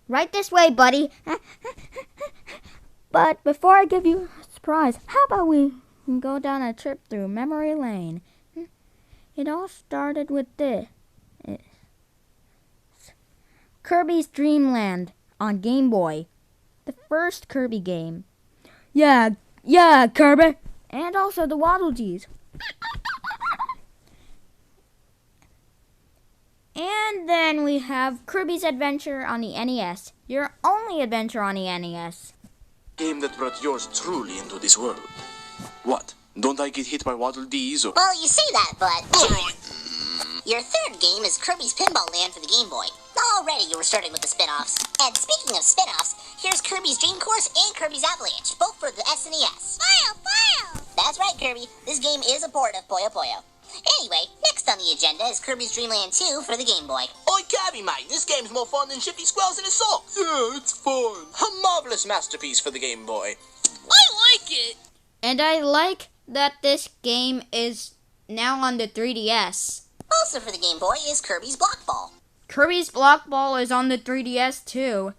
Right this way, buddy. But before I give you a surprise, how about we go down a trip through memory lane? It all started with this. Kirby's Dreamland on Game Boy. The first Kirby game. Yeah, Kirby. And also the Waddle Dees. And then we have Kirby's Adventure on the NES. Your only adventure on the NES. Game that brought yours truly into this world. What? Don't I get hit by Waddle Dees or... Well, you say that, but... Your third game is Kirby's Pinball Land for the Game Boy. Already you were starting with the spin-offs. And speaking of spin-offs, here's Kirby's Dream Course and Kirby's Avalanche, both for the SNES. Fire! That's right, Kirby. This game is a port of Puyo Puyo. Anyway, next on the agenda is Kirby's Dreamland 2 for the Game Boy. Oi, Kirby, mate, this game's more fun than Shifty Squirrels in a sock. Yeah, it's fun. A marvelous masterpiece for the Game Boy. I like it! And I like that this game is now on the 3DS. Also for the Game Boy is Kirby's Block Ball. Kirby's Block Ball is on the 3DS too.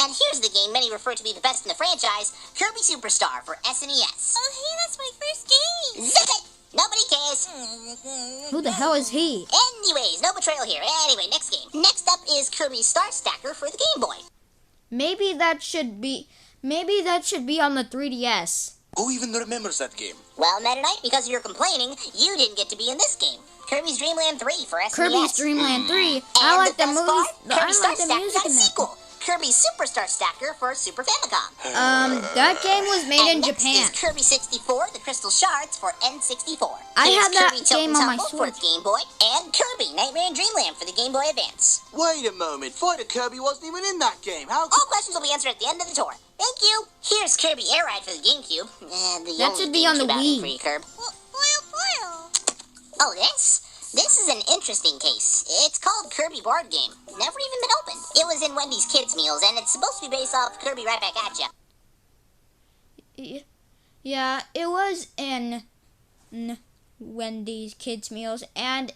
And here's the game many refer to be the best in the franchise, Kirby Superstar for SNES. Oh, hey, that's my first game! Zip it! Nobody cares. Who the hell is he? Anyways, no betrayal here. Anyway, next game. Next up is Kirby's Star Stacker for the Game Boy. Maybe that should be on the 3DS. Who even remembers that game? Well, Meta Knight, because of your complaining, you didn't get to be in this game. Kirby's Dreamland 3 for SNES. Kirby's Dreamland 3. And I like the best movies. part, I Kirby Star like the Stacker music got a in that. sequel. Kirby Superstar Stacker for Super Famicom. That game was made in And next Japan. is Kirby 64, the Crystal Shards for N64. I Here's have that Kirby Tilt game and on my Tumble for Switch. the Game Boy, and Kirby Nightmare in Dreamland for the Game Boy Advance. Wait a moment, Fighter Kirby wasn't even in that game. How All questions will be answered at the end of the tour. Thank you. Here's Kirby Air Ride for the GameCube. The That only should be on the GameCube outing Wii. for you, Kirb. Foil! Oh, this? This is an interesting case. It's called Kirby Board Game. Never even been opened. It was in Wendy's Kids Meals, and it's supposed to be based off Kirby Right Back At Ya. Yeah, it was in Wendy's Kids Meals, and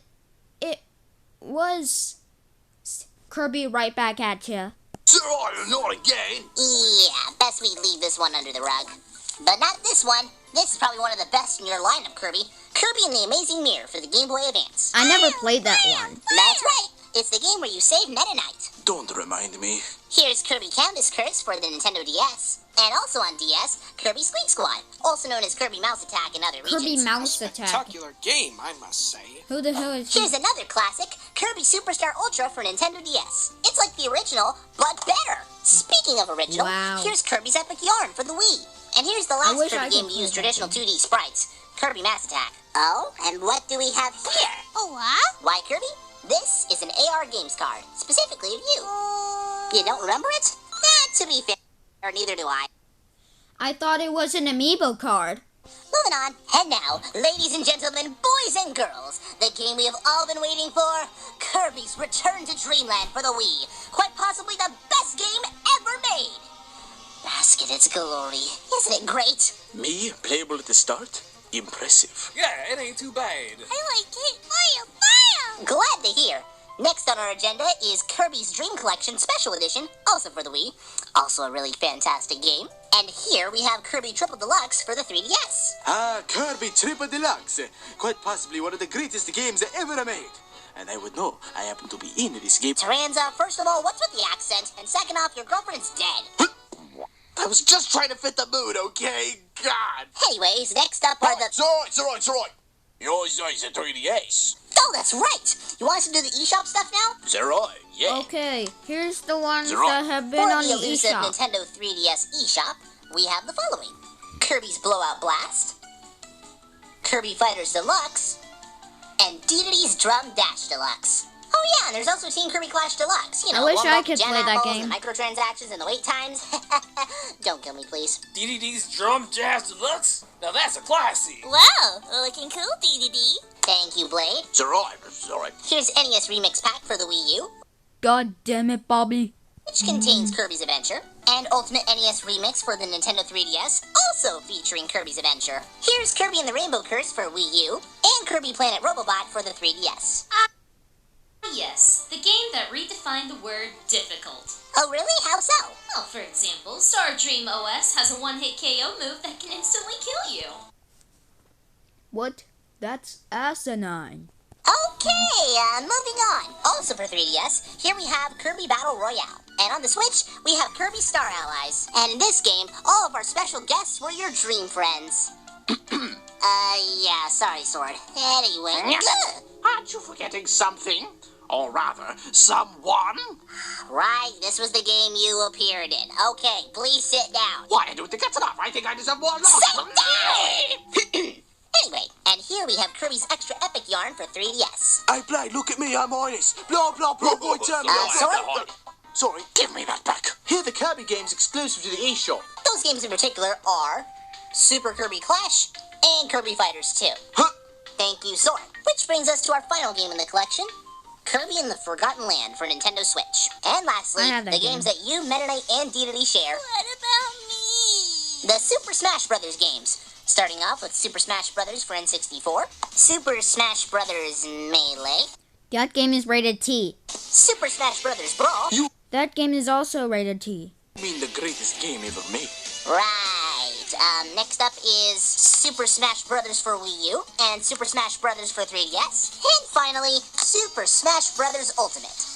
it was Kirby Right Back At Ya. not again. Yeah, best we leave this one under the rug. But not this one. This is probably one of the best in your lineup, Kirby. Kirby and the Amazing Mirror for the Game Boy Advance. I never played that one. That's right. It's the game where you save Meta Knight. Don't remind me. Here's Kirby Canvas Curse for the Nintendo DS. And also on DS, Kirby Squeak Squad, also known as Kirby Mouse Attack in other regions. Kirby Mouse Attack. Spectacular game, I must say. Who the hell is he? Here's another classic, Kirby Superstar Ultra for Nintendo DS. It's like the original, but better. Speaking of original, Wow. here's Kirby's Epic Yarn for the Wii. And here's the last wish I Kirby could game to play use that traditional game. 2D sprites, Kirby Mass Attack. Oh, and what do we have here? Oh, what? Why, Kirby? This is an AR Games card, specifically of you. You don't remember it? To be fair, neither do I. I thought it was an amiibo card. Moving on, and now, ladies and gentlemen, boys and girls, the game we have all been waiting for, Kirby's Return to Dreamland for the Wii. Quite possibly the best game ever made. Basket its glory. Isn't it great? Me, playable at the start? Impressive. Yeah, it ain't too bad. I like it. Fire! Glad to hear. Next on our agenda is Kirby's Dream Collection Special Edition, also for the Wii. Also a really fantastic game. And here we have Kirby Triple Deluxe for the 3DS. Kirby Triple Deluxe. Quite possibly one of the greatest games ever made. And I would know I happen to be in this game. Taranza, first of all, what's with the accent? And second off, your girlfriend is dead. I was just trying to fit the mood, okay? God. Anyways, next up are the... It's alright. Yours is a 3DS. Oh, that's right! You want us to do the eShop stuff now? It's alright, yeah. Okay, here's the ones Zero. that have been For on the the elusive eShop. Nintendo 3DS eShop, we have the following. Kirby's Blowout Blast, Kirby Fighters Deluxe, and DDD's Drum Dash Deluxe. Oh yeah, and there's also Team Kirby Clash Deluxe. You know, I wish I warm-up, could gem play that apples, game. The microtransactions and the wait times. Don't kill me, please. DDD's Drum Jazz Deluxe? Now that's a classy. Wow, looking cool, DDD. Thank you, Blade. It's alright. Here's NES Remix Pack for the Wii U, God damn it, Bobby. which contains Kirby's Adventure, and Ultimate NES Remix for the Nintendo 3DS, also featuring Kirby's Adventure. Here's Kirby and the Rainbow Curse for Wii U, and Kirby Planet Robobot for the 3DS. Yes, the game that redefined the word difficult. Oh, really? How so? Well, for example, Star Dream OS has a one-hit KO move that can instantly kill you. What? That's asinine. Okay, moving on. Also for 3DS, here we have Kirby Battle Royale. And on the Switch, we have Kirby Star Allies. And in this game, all of our special guests were your dream friends. Yeah, sorry, Sword. Anyway. Aren't you forgetting something? Or rather, someone? Right, this was the game you appeared in. Okay, please sit down. Why, I don't think that's enough. I think I deserve more Sit love. down! Anyway, and here we have Kirby's Extra Epic Yarn for 3DS. Hey, Blade, look at me, I'm honest. Blah, blah, blah, boy, turn me Sword? Sorry. Give me that back. Here are the Kirby games exclusive to the eShop. Those games in particular are Super Kirby Clash and Kirby Fighters 2. Huh? Thank you, Sword. Which brings us to our final game in the collection, Kirby in the Forgotten Land for Nintendo Switch. And lastly, I have the that games game. that you, Meta Knight, and Dedede share, What about me? the Super Smash Bros. Games. Starting off with Super Smash Bros. For N64, Super Smash Bros. Melee, That game is rated T. Super Smash Bros. Brawl, That game is also rated T. I mean the greatest game ever made. right. Next up is Super Smash Bros. For Wii U and Super Smash Bros. For 3DS. And finally, Super Smash Bros. Ultimate.